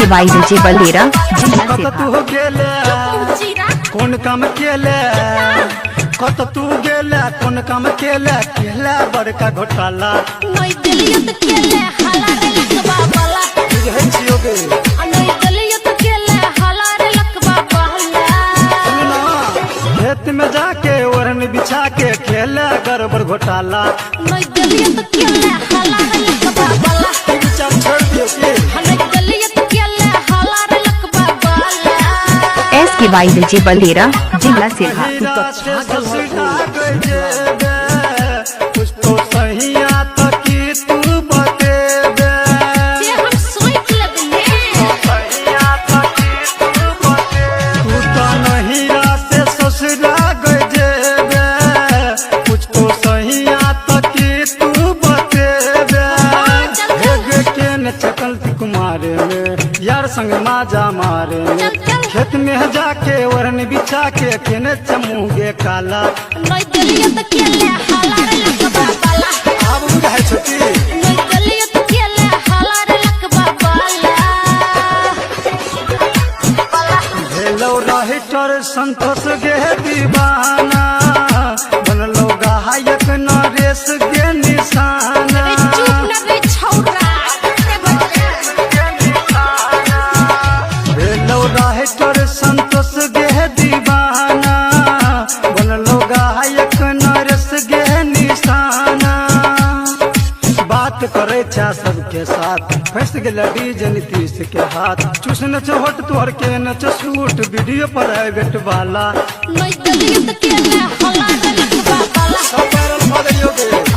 के by DJ Balera तू गेले कौन काम केले कत तू गेले कौन काम केले केले बड़का घोटाला नई दिलियत केले हाला रे लकबा वाला बुझै छियो गे नई दिलियत केले हाला रे लकबा वाला खेत में जाके ओढ़न बिछा के खेले गड़बड़ घोटाला नई दिलियत केले हाला रे लकबा वाला विचार छोड़ दियो के नई दिलियत केले हाला रे लकबा वाला एस के वाई डीजे बलेरा जिला सिरहा। कुछ तो सही आता कि तू बतेबे जे हम सोच लगने सही आता कि तू बतेबे तू तो नहीं रास्ते ससुरा गजेबे कुछ तो सही आता कि तू बतेबे हेगे के न चकल कुमारे में यार संग माजा मारे में खेत में जाके ओढ़न बिछा के केने चमूगे काला नई दिलियत केले हाला रे लकबा वाला अब बुझाई छोटी नई दिलियत केले हाला रे लकबा वाला भेलो राइटर संतोष गे दीवाना बनलो गायक नरेश गे निशाना चुप न रे छौरा भेलो राइटर संतोष गे दीवाना बनलो गायक नरेश गे निशाना बात करे छा सबके साथ फंस गेल डीजे नीतीश के हाथ चूस न होट तोहर के न सूट वीडियो प्राइवेट वाला नई दिलियत केले हाला रे लकबा वाला सब वायरल भऽ गेलियो गे